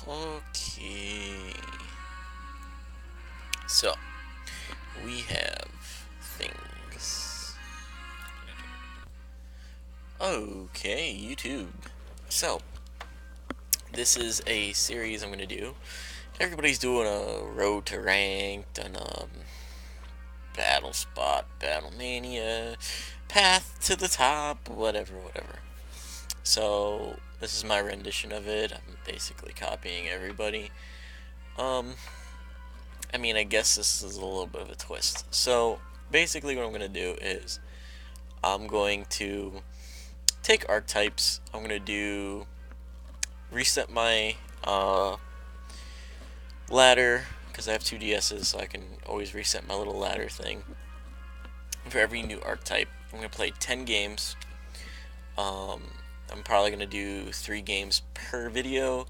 Okay. So, we have things. Okay, YouTube. So, this is a series I'm going to do. Everybody's doing a road to ranked and battle spot, battle mania, path to the top, whatever. So, this is my rendition of it. I'm basically copying everybody. I mean, I guess this is a little bit of a twist. So, basically what I'm going to do is I'm going to take archetypes. I'm going to do reset my ladder because I have two DSs, so I can always reset my little ladder thing for every new archetype. I'm going to play 10 games. I'm probably going to do 3 games per video,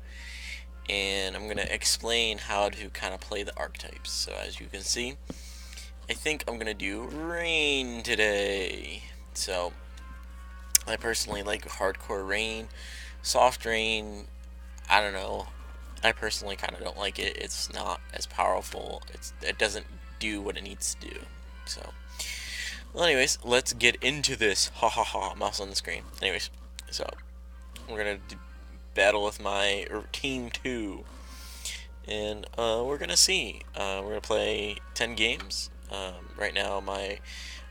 and I'm going to explain how to kind of play the archetypes. So as you can see, I think I'm going to do rain today. So I personally like hardcore rain. Soft rain, I don't know. I personally kind of don't like it. It's not as powerful. It doesn't do what it needs to do. So, well, anyways, let's get into this. Ha ha ha, mouse on the screen. Anyways, so we're gonna battle with my team 2, and we're gonna see. We're gonna play 10 games. Right now, my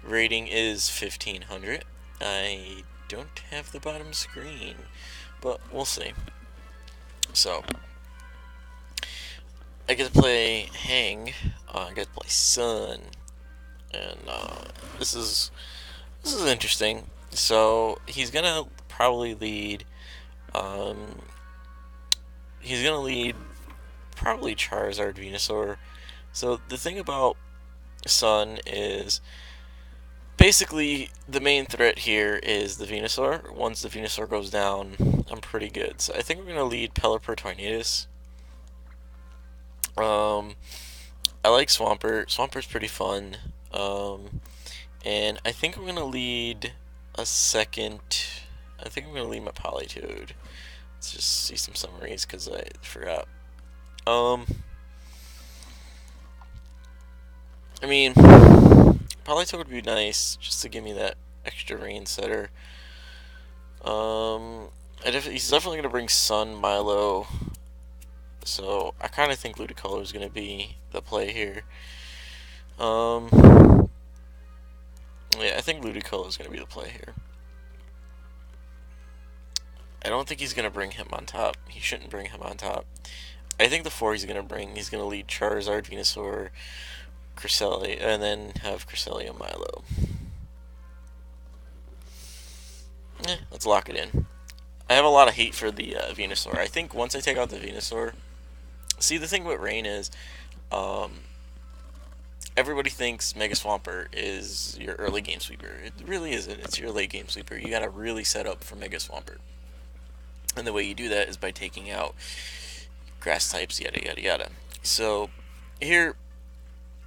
rating is 1500. I don't have the bottom screen, but we'll see. So, I get to play Hang. I get to play Sun, and this is interesting. So he's gonna probably lead. He's gonna lead probably Charizard, Venusaur. So the thing about Sun is basically the main threat here is the Venusaur. Once the Venusaur goes down, I'm pretty good. So I think we're gonna lead Pelipper Tornadus. I like Swampert. Swampert's pretty fun. And I think I'm gonna lead a second. I think I'm gonna lead my Politoed. Let's just see some summaries because I forgot. I mean, Politoed would be nice just to give me that extra rain setter. He's definitely gonna bring Sun, Milo. So I kind of think Ludicolo is gonna be the play here. Yeah, I think Ludicolo is gonna be the play here. I don't think he's gonna bring him on top. He shouldn't bring him on top. I think the 4 he's gonna lead Charizard, Venusaur, Cresselia, and then have Cresselia, Milo. Let's lock it in. I have a lot of hate for the Venusaur. I think once I take out the Venusaur, see, the thing with Rain is, everybody thinks Mega Swampert is your early game sweeper. It really isn't. It's your late game sweeper. You gotta really set up for Mega Swampert. And the way you do that is by taking out grass types, yada yada yada. So, here,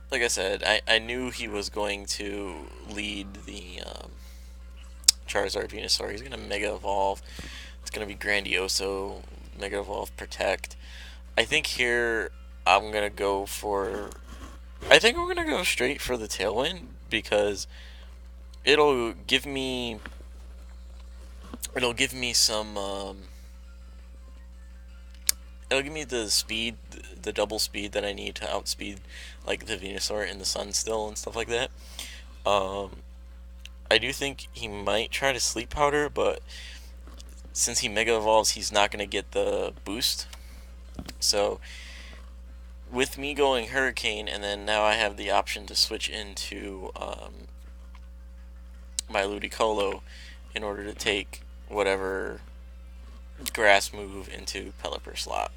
like I said, I knew he was going to lead the Charizard Venusaur. He's gonna Mega Evolve. It's gonna be Grandioso, Mega Evolve, Protect. I think here I'm gonna go for. I think we're gonna go straight for the Tailwind because it'll give me. It'll give me some. It'll give me the speed, the double speed that I need to outspeed like the Venusaur in the Sun still and stuff like that. I do think he might try to Sleep Powder, but since he Mega Evolves, he's not gonna get the boost. So with me going Hurricane, and then now I have the option to switch into my Ludicolo in order to take whatever grass move into Pelipper slot.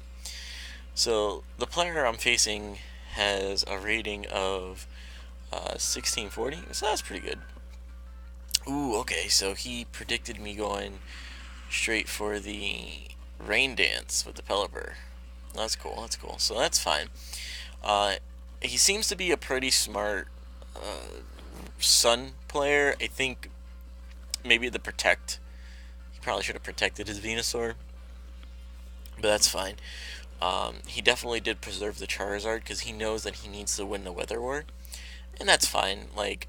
So the player I'm facing has a rating of 1640, so that's pretty good. Ooh, okay, so he predicted me going straight for the Rain Dance with the Pelipper. That's cool, that's cool. So that's fine. He seems to be a pretty smart Sun player. I think maybe the Protect. He probably should have protected his Venusaur. But that's fine. He definitely did preserve the Charizard because he knows that he needs to win the Weather War, and that's fine. Like,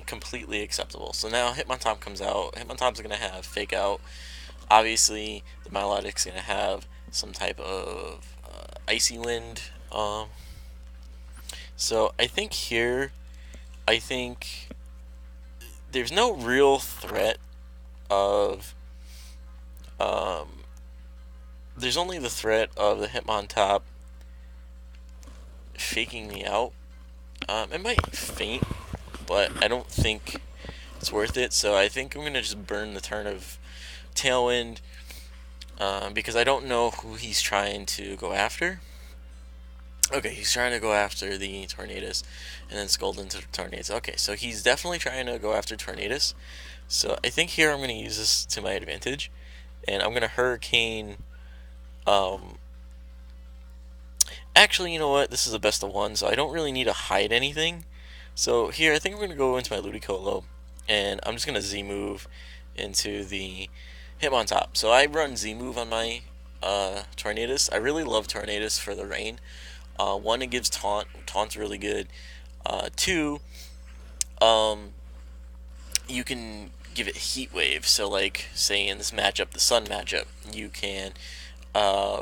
completely acceptable. So now Hitmontop comes out. Hitmontop's gonna have Fake Out. Obviously, the Milotic's gonna have some type of Icy Wind. So I think here, I think there's no real threat of. Um, there's only the threat of the Hitmontop faking me out. It might faint, but I don't think it's worth it. So I think I'm gonna just burn the turn of Tailwind, because I don't know who he's trying to go after. Okay, he's trying to go after the Tornadus, and then Scold into Tornadus. Okay, so he's definitely trying to go after Tornadus. So I think here I'm going to use this to my advantage, and I'm going to Hurricane. Um, Actually, you know what? This is a best of one, so I don't really need to hide anything. So here, I think I'm going to go into my Ludicolo, and I'm just going to Z-move into the Hitmontop. So I run Z-move on my Tornadus. I really love Tornadus for the rain. One, it gives taunt. Taunt's really good. Two, you can give it Heat Wave. So, like, say in this matchup, the Sun matchup, you can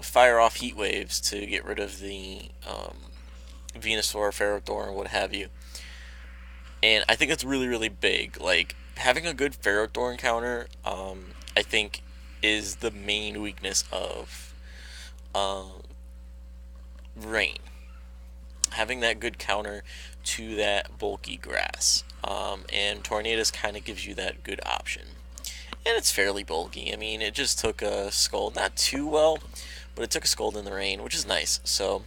fire off Heat Waves to get rid of the Venusaur, Ferrothorn, what have you. And I think it's really, really big. Like, having a good Ferrothorn counter, I think, is the main weakness of Rain. Having that good counter to that bulky grass. And Tornadus kind of gives you that good option. And it's fairly bulky. I mean, it just took a Scold, not too well, but it took a Scold in the rain, which is nice. So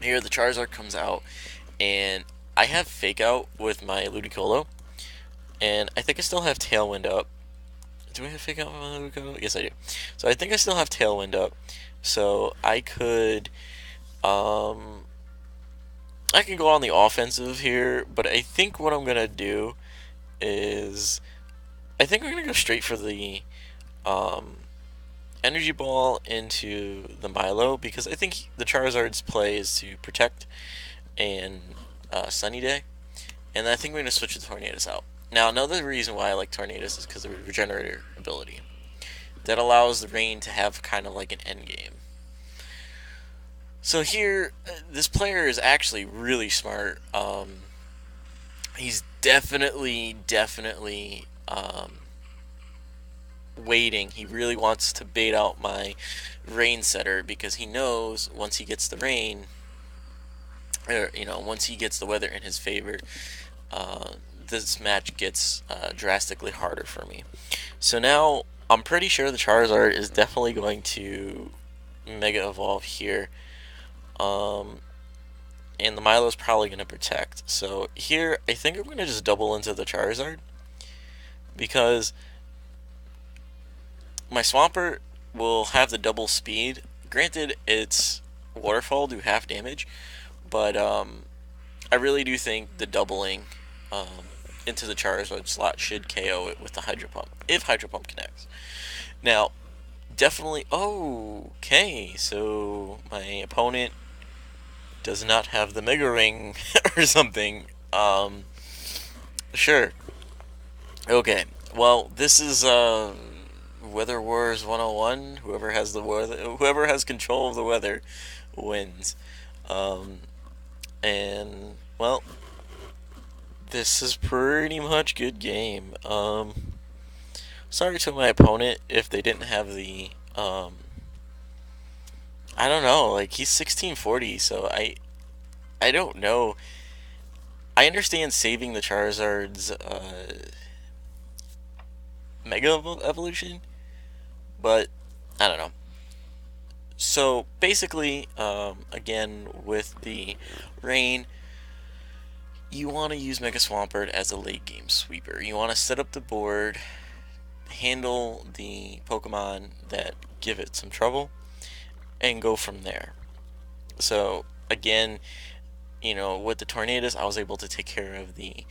here the Charizard comes out, and I have Fake Out with my Ludicolo, and I think I still have Tailwind up. Do I have Fake Out with my Ludicolo? Yes, I do. So I think I still have Tailwind up, so I could, I can go on the offensive here, but I think what I'm gonna do is I think I'm gonna go straight for the Energy Ball into the Milo, because I think the Charizard's play is to protect and Sunny Day, and I think we're gonna switch the Tornadus out. Now, another reason why I like Tornadus is because of the Regenerator ability that allows the Rain to have kind of like an end game. So here, this player is actually really smart. He's definitely waiting. He really wants to bait out my Rain setter because he knows once he gets the rain, or once he gets the weather in his favor, this match gets drastically harder for me. So now I'm pretty sure the Charizard is definitely going to Mega Evolve here. And the Milo's probably going to protect. So here, I think I'm going to just double into the Charizard, because my Swampert will have the double speed. Granted, it's Waterfall do half damage, but I really do think the doubling into the Charizard slot should KO it with the Hydro Pump, if Hydro Pump connects. Now, definitely, okay, so my opponent does not have the Mega Ring or something. Sure. Okay. Well, this is Weather Wars 101. Whoever has the weather, whoever has control of the weather, wins. And well, this is pretty much good game. Sorry to my opponent if they didn't have the I don't know, like he's 1640, so I don't know. I understand saving the Charizard's Mega Evolution, but I don't know. So basically, again with the rain, you want to use Mega Swampert as a late game sweeper. You want to set up the board, handle the Pokemon that give it some trouble, and go from there. So again, with the Tornadus, I was able to take care of the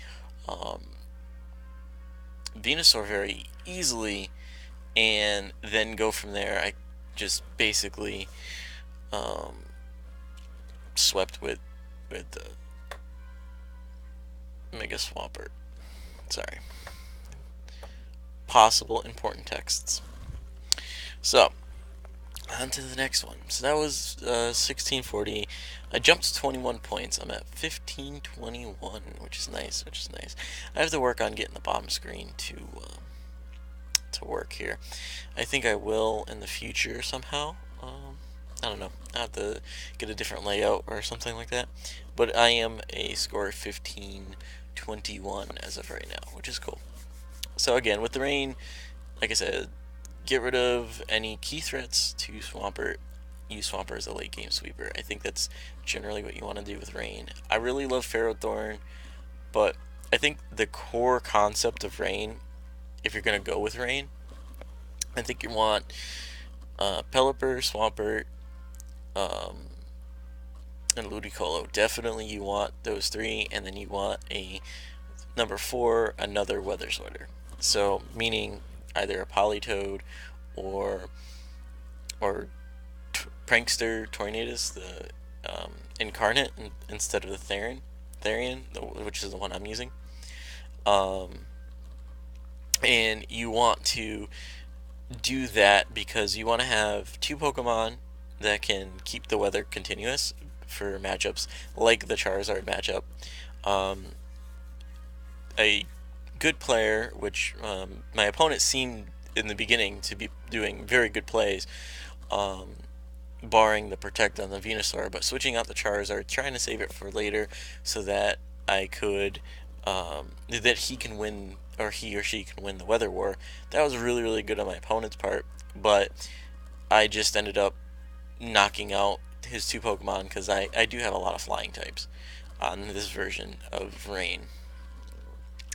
Venusaur very easily, and then go from there. I just basically swept with the Mega Swampert. Sorry. Possible important texts. So, on to the next one. So that was 1640. I jumped to 21 points. I'm at 1521, which is nice. I have to work on getting the bottom screen to work here. I think I will in the future somehow. I don't know. I have to get a different layout or something like that. But I am a score of 1521 as of right now, which is cool. So again, with the rain, like I said, get rid of any key threats to Swampert. Use Swampert as a late game sweeper. I think that's generally what you want to do with rain. I really love Ferrothorn, but I think the core concept of rain, if you're going to go with rain, I think you want Pelipper, Swampert, and Ludicolo. Definitely you want those three, and then you want a number 4, another Weather Sweater. So, meaning either a Politoed or Prankster Tornadus, the Incarnate, instead of the Therian, which is the one I'm using. And you want to do that because you want to have 2 Pokemon that can keep the weather continuous for matchups like the Charizard matchup. A good player, which my opponent seemed in the beginning to be doing very good plays, barring the Protect on the Venusaur, but switching out the Charizard, trying to save it for later so that I could, that he can win, or he or she can win the Weather War. That was really, really good on my opponent's part, but I just ended up knocking out his 2 Pokemon because I do have a lot of flying types on this version of Rain.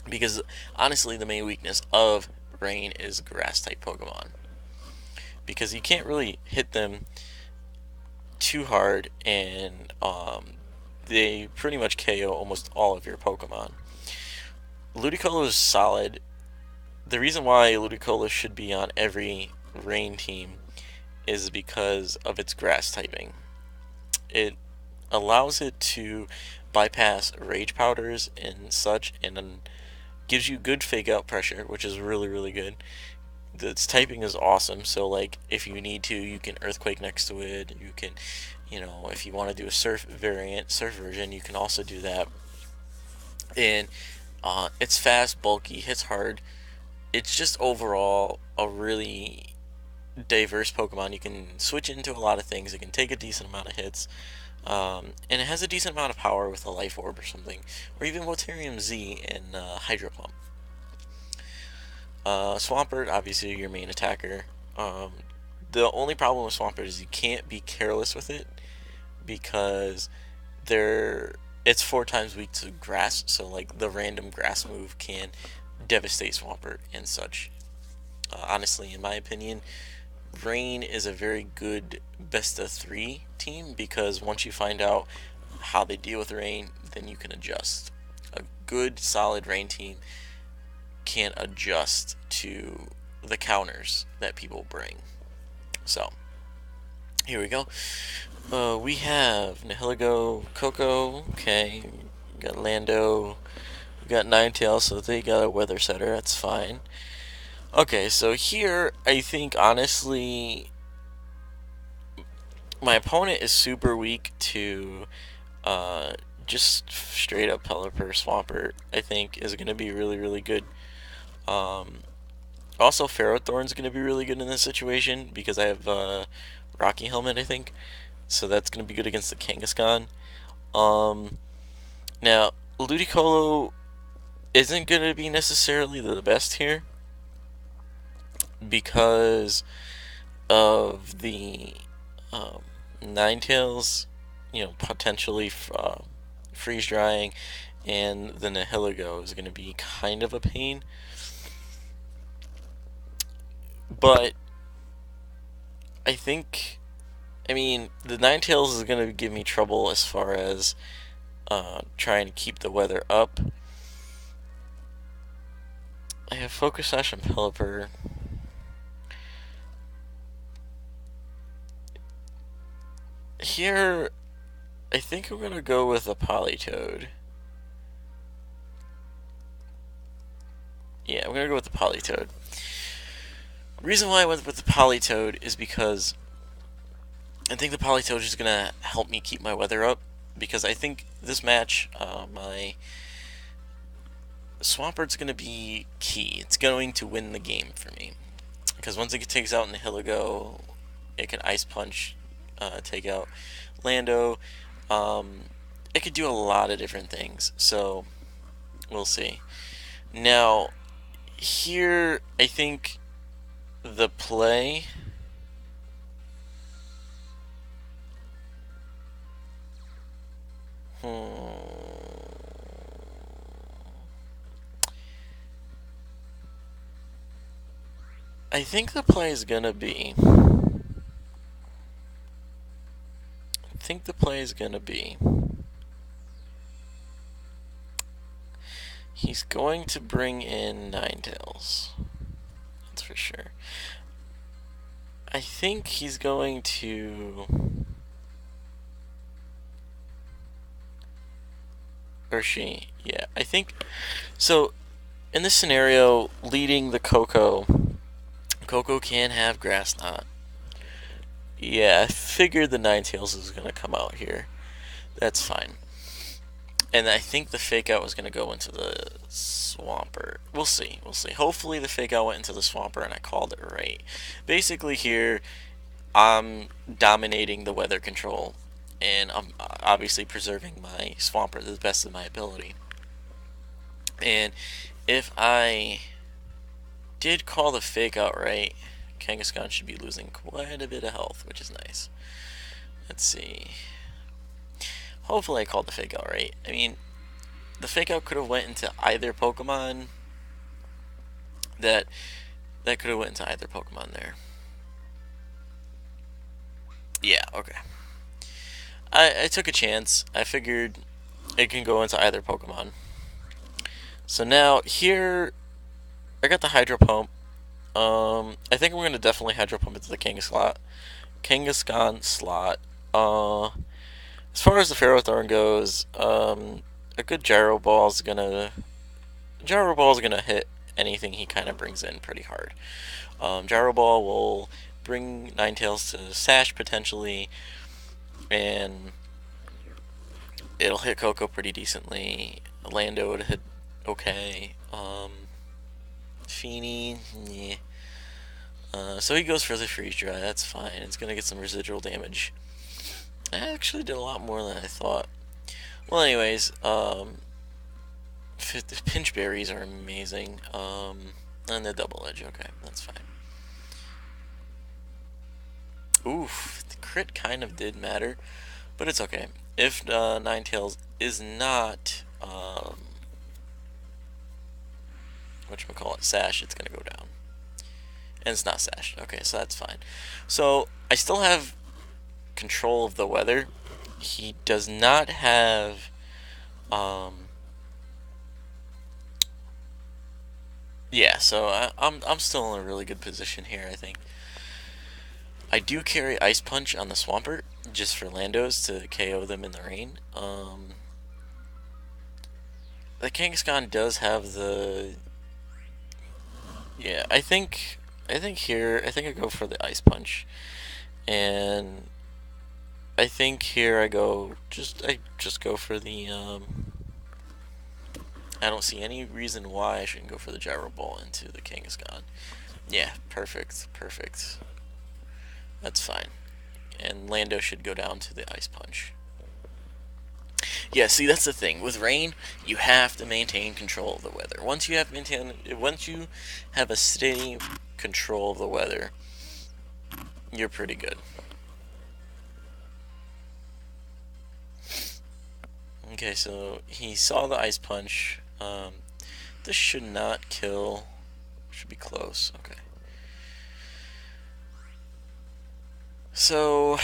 Because honestly, the main weakness of Rain is grass type Pokemon. Because you can't really hit them too hard, and they pretty much KO almost all of your Pokemon. Ludicolo is solid. The reason why Ludicolo should be on every Rain team is because of its grass typing. It allows it to bypass Rage Powders and such, and then gives you good fake out pressure, which is really, really good. Its typing is awesome, so like if you need to, you can Earthquake next to it. You can, if you want to do a Surf version, you can also do that. And it's fast, bulky, hits hard. It's just overall a really diverse Pokemon. You can switch into a lot of things. It can take a decent amount of hits. And it has a decent amount of power with a Life Orb or something, or even Voltarium Z and Hydro Pump. Swampert, obviously your main attacker. The only problem with Swampert is you can't be careless with it because it's 4 times weak to grass, so like the random grass move can devastate Swampert and such. Honestly, in my opinion, Rain is a very good best of 3 team because once you find out how they deal with Rain, then you can adjust. A good solid Rain team can adjust to the counters that people bring. So here we go. We have Nihilego, Coco, okay, we got Lando, we got Ninetales, so they got a Weather Setter, that's fine. Okay, so here, I think, honestly, my opponent is super weak to just straight up Pelipper Swampert, I think, is going to be really, really good. Also, Ferrothorn's going to be really good in this situation because I have Rocky Helmet, I think. So that's going to be good against the Kangaskhan. Now, Ludicolo isn't going to be necessarily the best here because of the Ninetales, potentially freeze drying, and the Nihilego is going to be kind of a pain. But I think, the Ninetales is going to give me trouble as far as trying to keep the weather up. I have Focus Sash and Pelipper. here, I think I'm gonna go with a polytoad. Yeah, I'm gonna go with the polytoad. The reason why I went with the polytoad is because I think the polytoad is gonna help me keep my weather up. Because I think this match, my swampert's gonna be key. It's going to win the game for me. Because once it takes out Nihilego, it can ice punch, take out Lando. It could do a lot of different things. So we'll see. Now, here I think the play. I think the play is gonna be. He's going to bring in Ninetales. That's for sure. I think he's going to. Or she. Yeah, I think. So, in this scenario, leading the Coco can have Grass Knot. Yeah, I figured the Ninetales was going to come out here. That's fine. And I think the fake out was going to go into the Swampert. We'll see. Hopefully the fake out went into the Swampert and I called it right. Basically here, I'm dominating the weather control. And I'm obviously preserving my Swampert to the best of my ability. And if I did call the fake out right, Kangaskhan should be losing quite a bit of health, which is nice. Let's see. Hopefully I called the fake out right. I mean, the fake out could have went into either Pokemon. That could have went into either Pokemon there. Yeah, okay. I took a chance. I figured it can go into either Pokemon. So now here, I got the Hydro Pump. I think I'm gonna definitely Hydro Pump into the Kangaskhan slot. As far as the Ferrothorn goes, a good Gyro Ball is gonna hit anything he kind of brings in pretty hard. Gyro Ball will bring Ninetales to Sash potentially, and it'll hit Coco pretty decently. Lando would hit okay. Feeny, yeah. So he goes for the Freeze Dry. That's fine. It's gonna get some residual damage. I actually did a lot more than I thought. Well, anyways, pinch berries are amazing. And the double edge. Okay, that's fine. Oof, the crit kind of did matter, but it's okay. If Ninetales is not whatchamacallit, Sash, it's gonna go down. And it's not Sashed. Okay, so that's fine. So I still have control of the weather. He does not have yeah, so I'm still in a really good position here, I think. I do carry Ice Punch on the Swampert, just for Landos to KO them in the rain. The Kangaskhan does have the... Yeah, I think here, I go for the Ice Punch. And I think here I just go for the, I don't see any reason why I shouldn't go for the Gyro Ball into the Kangaskhan. Yeah, perfect. That's fine. And Lando should go down to the Ice Punch. Yeah, see, that's the thing. With rain, you have to maintain control of the weather. Once you have a steady control of the weather, you're pretty good. Okay, so he saw the Ice Punch. This should not kill. Should be close. Okay. So,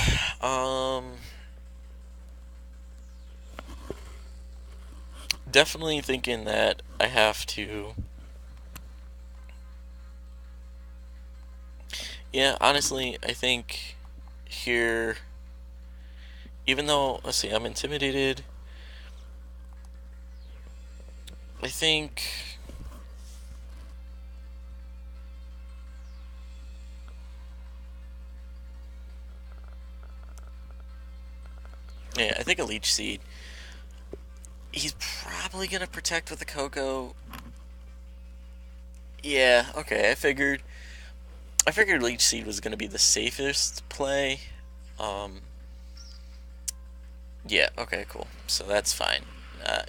definitely thinking that I have to... Yeah, honestly, I think here even though, let's see, I'm intimidated. I think... Yeah, I think a Leech Seed. He's probably gonna protect with the Cocoa. Yeah, okay, I figured Leech Seed was gonna be the safest play. Um, yeah, okay, cool. So that's fine. Uh,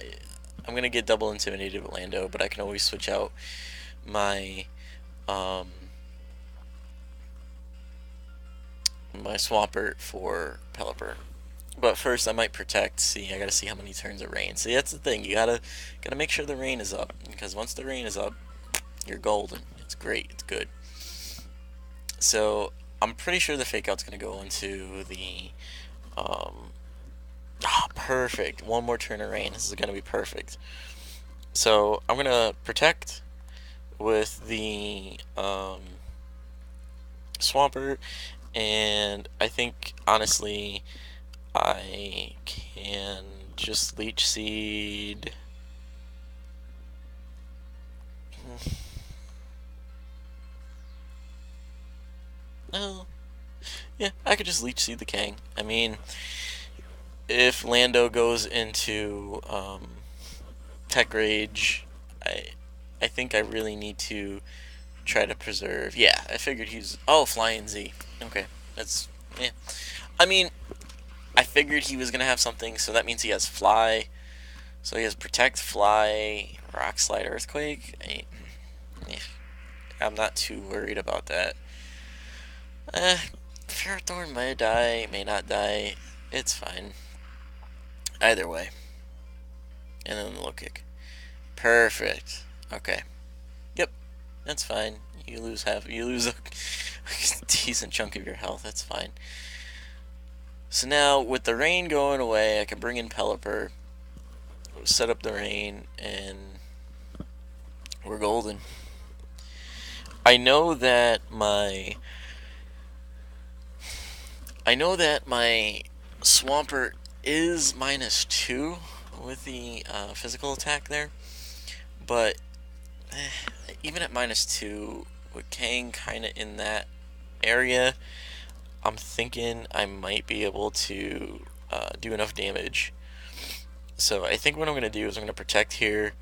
I'm gonna get double intimidated with Lando, but I can always switch out my my Swampert for Pelipper. But first, I might protect. See, I gotta see how many turns of rain. See, that's the thing. You gotta make sure the rain is up, because once the rain is up, you're golden. It's great. It's good. So I'm pretty sure the fake out's gonna go into the perfect. One more turn of rain. This is gonna be perfect. So I'm gonna protect with the Swampert, and I think honestly I can just Leech Seed. No. Yeah, I could just Leech Seed the Kang. I mean, if Lando goes into Tech Rage, I think I really need to try to preserve. Yeah, I figured he's... Oh, Flying Z. Okay, that's... Yeah. I mean, I figured he was going to have something, so that means he has Fly. So he has Protect, Fly, Rock Slide, Earthquake. I'm not too worried about that. Ferrothorn may die, may not die. It's fine. Either way. And then the low kick. Perfect. Okay. Yep. That's fine. You lose a decent chunk of your health. That's fine. So now, with the rain going away, I can bring in Pelipper, set up the rain, and we're golden. I know that my Swampert is -2 with the physical attack there, but even at -2, with Kang kind of in that area, I'm thinking I might be able to do enough damage. So I think what I'm going to do is I'm going to protect here.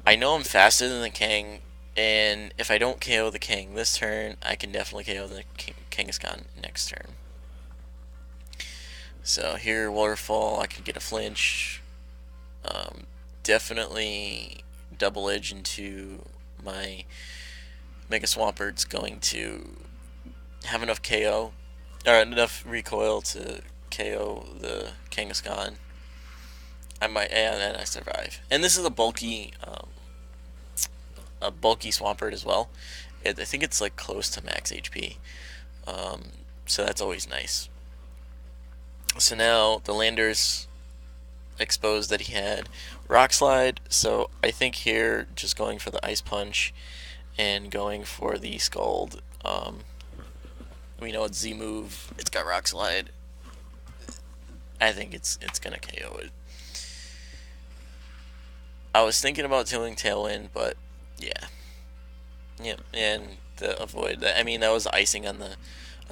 I know I'm faster than the Kang, and if I don't KO the Kang this turn, I can definitely KO the Kangaskhan next turn. So here, Waterfall, I can get a flinch. Definitely double edge into my Mega Swampert's going to have enough KO, or enough recoil to KO the Kangaskhan. I might, and then I survive. And this is a bulky Swampert as well. I think it's like close to max HP, so that's always nice. So now the Lander's exposed that he had Rock Slide, so I think here just going for the Ice Punch and going for the Scald. We know it's Z move. It's got Rock Slide. I think it's gonna KO it. I was thinking about doing Tailwind, but yeah, yep, and to avoid that. I mean, that was icing on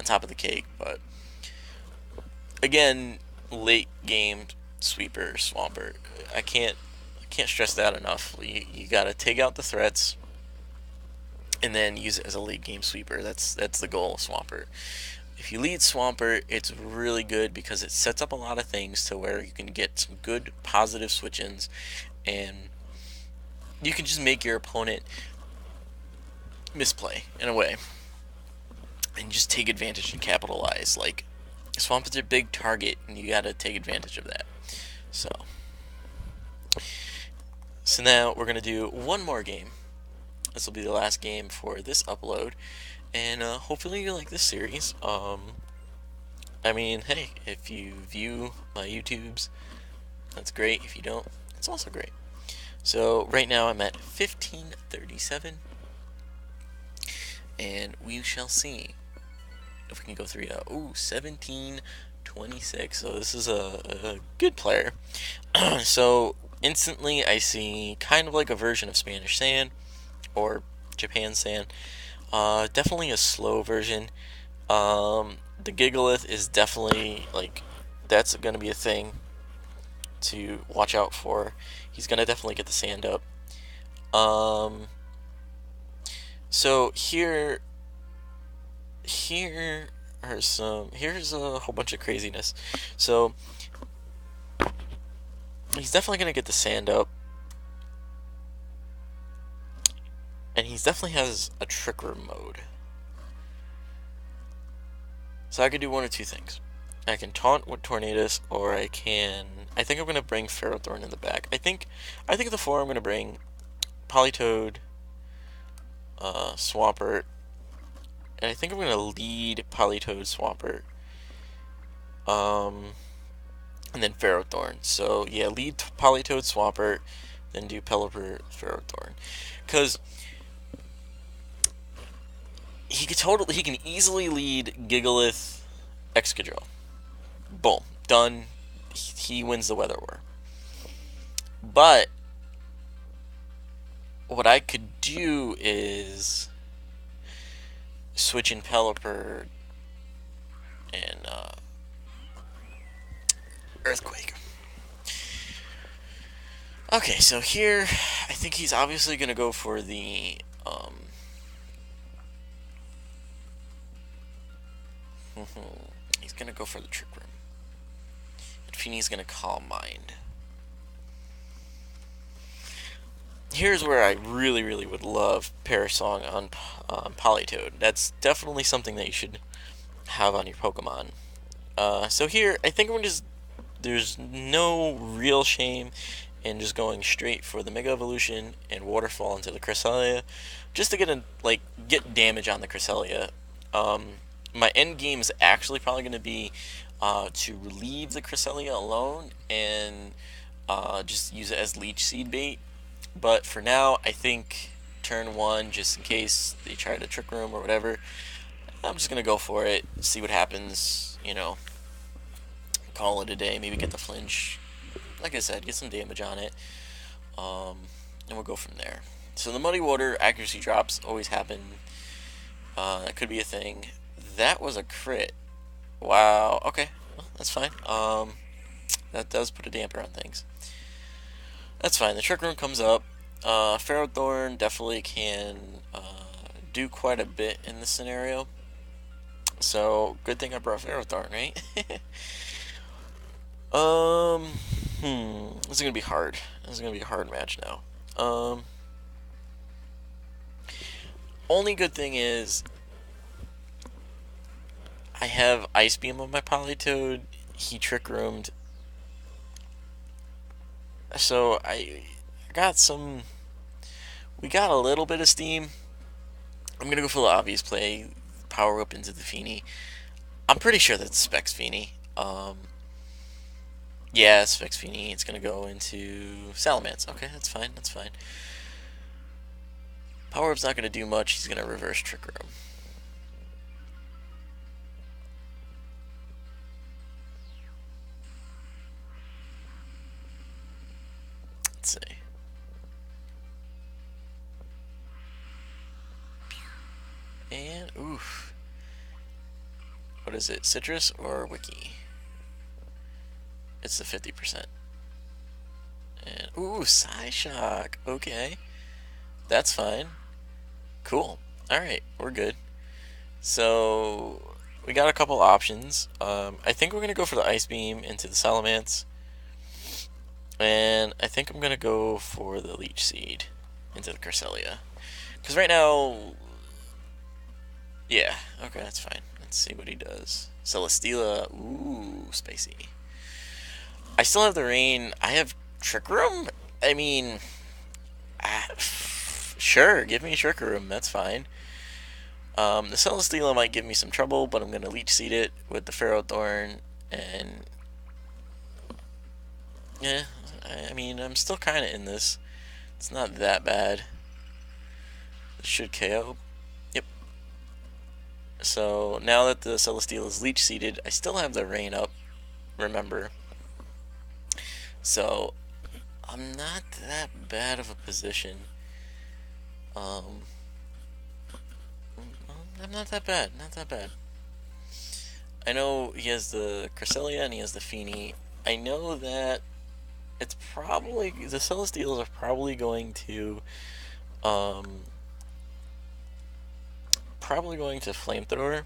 top of the cake, but again, late game sweeper Swampert. I can't stress that enough. You gotta take out the threats and then use it as a late game sweeper. That's the goal of Swampert. If you lead Swampert, it's really good because it sets up a lot of things to where you can get some good positive switch-ins, and you can just make your opponent misplay in a way and just take advantage and capitalize. Like, Swampert's a big target, and you gotta take advantage of that. So now we're gonna do one more game. This will be the last game for this upload, and hopefully you like this series. I mean, hey, if you view my YouTubes, that's great. If you don't, it's also great. So right now I'm at 1537, and we shall see if we can go 3 out. Ooh, 1726. So this is a good player. So instantly I see kind of like a version of Spanish Sand or Japan Sand. Definitely a slow version. The Gigalith is definitely like that's gonna be a thing to watch out for. He's gonna definitely get the sand up. So here are here's a whole bunch of craziness. So he's definitely gonna get the sand up, and he definitely has a trick room mode. So I could do one of two things. I can taunt with Tornadus, or I think I'm gonna bring Ferrothorn in the back. I think the four I'm gonna bring Politoed, Swampert, and I think I'm gonna lead Politoed, Swampert, and then Ferrothorn. So yeah, lead Politoed, Swampert, then do Pelipper, Ferrothorn, because he can easily lead Gigalith, Excadrill. Boom, done. He wins the Weather War. But what I could do is switch in Pelipper and Earthquake. Okay, so here I think he's obviously gonna go for the he's gonna go for the Trick Room. And Feeney's gonna Calm Mind. Here's where I really would love Parasong on Politoed. That's definitely something that you should have on your Pokemon. So here, I think there's no real shame in just going straight for the Mega Evolution and Waterfall into the Cresselia, just to get damage on the Cresselia. My end game is actually probably going to be to leave the Cresselia alone and just use it as Leech Seed bait. But for now, I think turn 1, just in case they try to Trick Room or whatever, I'm just going to go for it, see what happens, you know, call it a day, maybe get the flinch, like I said, get some damage on it, and we'll go from there. So the Muddy Water accuracy drops always happen. That could be a thing. That was a crit. Wow, okay, well, that's fine. That does put a damper on things. That's fine. The Trick Room comes up. Ferrothorn definitely can do quite a bit in this scenario. So, good thing I brought Ferrothorn, right? This is gonna be hard. This is gonna be a hard match now. Only good thing is I have Ice Beam on my Politoed. He Trick Roomed. So I got some. We got a little bit of steam. I'm gonna go for the obvious play. Power up into the Feeney. I'm pretty sure that's Specs Feeney. Yeah, Specs Feeney. It's gonna go into Salamence. Okay, that's fine. That's fine. Power up's not gonna do much. He's gonna reverse Trick Room. Let's see. And oof. What is it? Citrus or Wiki? It's the 50%. And ooh, Psyshock. Okay. That's fine. Cool. Alright, we're good. So we got a couple options. I think we're gonna go for the Ice Beam into the Salamence. And I think I'm gonna go for the Leech Seed into the Cresselia. Because right now, yeah, okay, that's fine. Let's see what he does. Celesteela, ooh, spicy. I still have the Rain. I have Trick Room? I mean, sure, give me Trick Room, that's fine. The Celesteela might give me some trouble, but I'm gonna Leech Seed it with the Ferrothorn, and yeah, I mean, I'm still kind of in this. It's not that bad. It should KO. Yep. So now that the Celesteela is leech seeded, I still have the rain up, remember. So I'm not that bad of a position. I'm not that bad, not that bad. I know he has the Cresselia and he has the Feeny. I know that it's probably, the Celesteals are probably going to, Flamethrower.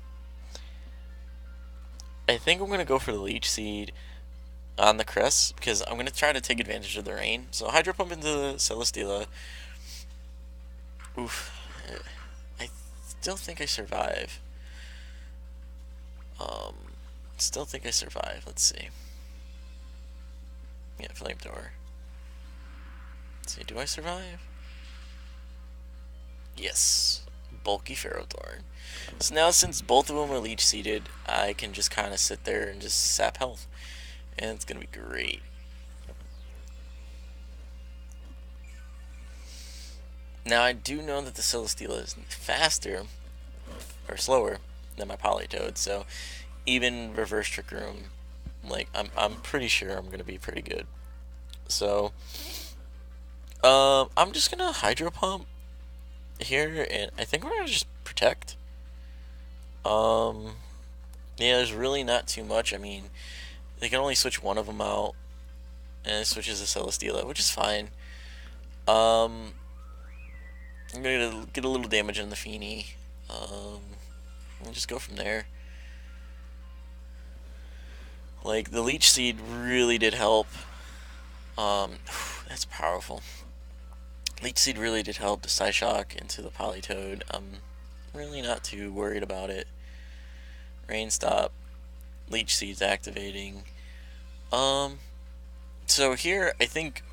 I think I'm going to go for the Leech Seed on the Crest, because I'm going to try to take advantage of the rain. So Hydro Pump into the Celesteela. Oof. I still think I survive. Still think I survive. Let's see. Yeah, Flamethrower. Let's see, do I survive? Yes. Bulky Ferrothorn. So now, since both of them are leech seeded, I can just kind of sit there and just sap health. And it's going to be great. Now, I do know that the Celesteela is faster, or slower, than my Politoed, so even reverse Trick Room, like, I'm pretty sure I'm going to be pretty good. So, I'm just going to Hydro Pump here, and I think we're going to just protect. Yeah, there's really not too much. I mean, they can only switch one of them out, and it switches to Celesteela, which is fine. I'm gonna get a little damage on the Feeny. We'll just go from there. Like, the Leech Seed really did help. That's powerful. Leech Seed really did help the Psyshock into the Politoed. I'm really not too worried about it. Rain Stop. Leech Seed's activating. So here, I think,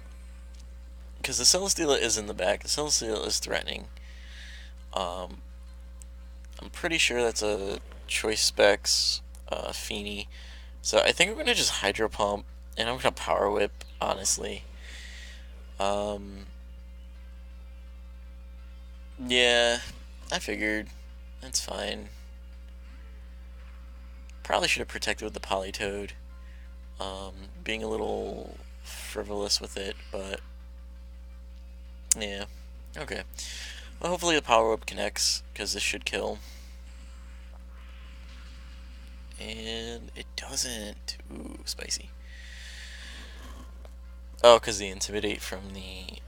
because the Celesteela is in the back, the Celesteela is threatening. I'm pretty sure that's a Choice Specs Feeny. So I think I'm going to just Hydro Pump, and I'm going to Power Whip, honestly. Yeah, I figured. That's fine. Probably should have protected with the Politoed. Being a little frivolous with it, but yeah, okay. Well, hopefully the Power Whip connects, because this should kill. And it doesn't. Ooh, spicy. Oh, because the Intimidate from the,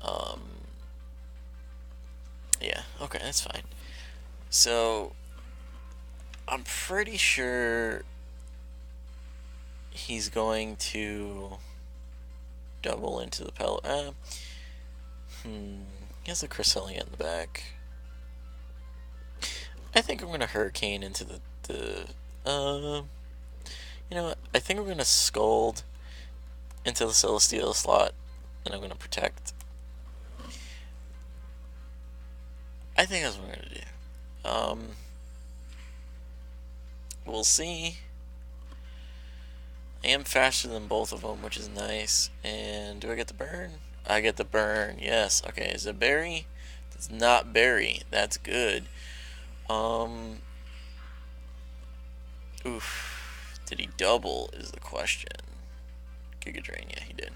yeah, okay, that's fine. So, I'm pretty sure he's going to double into the pellet. He has a Cresselia in the back. I think I'm gonna Hurricane into the you know what? I think I'm gonna Scald into the Celesteela slot, and I'm gonna Protect. I think that's what I'm gonna do. We'll see. I am faster than both of them, which is nice. And do I get the burn? I get the burn, yes. Okay, is it berry? It's not berry. That's good. Oof. Did he double is the question. Giga Drain, yeah, he did.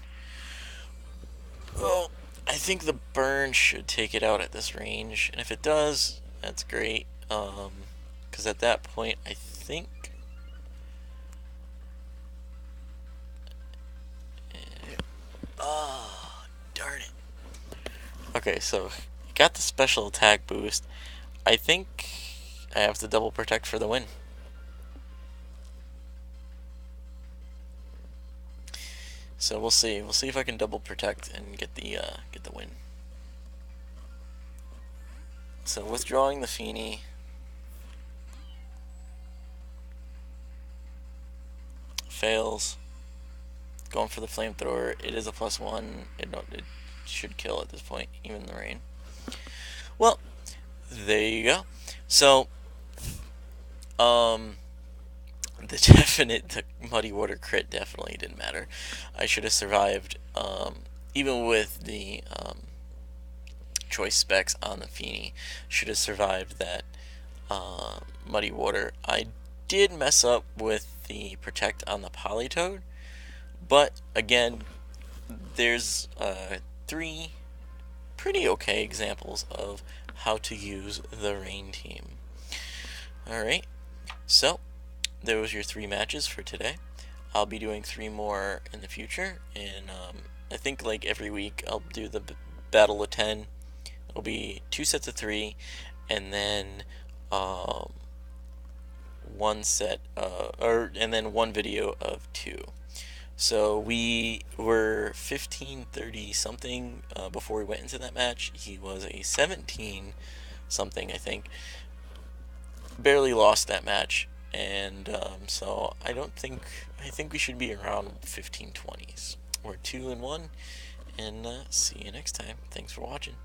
Well, I think the burn should take it out at this range. And if it does, that's great. Because at that point, I think... Oh, darn it. Okay, so got the special attack boost. I think I have to double protect for the win. So we'll see. We'll see if I can double protect and get the win. So withdrawing the Feeny. Fails. Going for the Flamethrower. It is a +1. It should kill at this point, even in the rain. Well, there you go. So, the Muddy Water crit definitely didn't matter. I should have survived, even with the Choice Specs on the Feeny. Should have survived that Muddy Water. I did mess up with the protect on the Polytoad, but again, there's 3 pretty okay examples of how to use the Rain team. Alright, so there was your 3 matches for today. I'll be doing 3 more in the future, and I think like every week I'll do the Battle of 10. It'll be 2 sets of 3, and then one set and then one video of 2. So we were 15-30 something before we went into that match. He was a 17 something, I think. Barely lost that match, and so I think we should be around 15-20s. We're 2-1, and see you next time. Thanks for watching.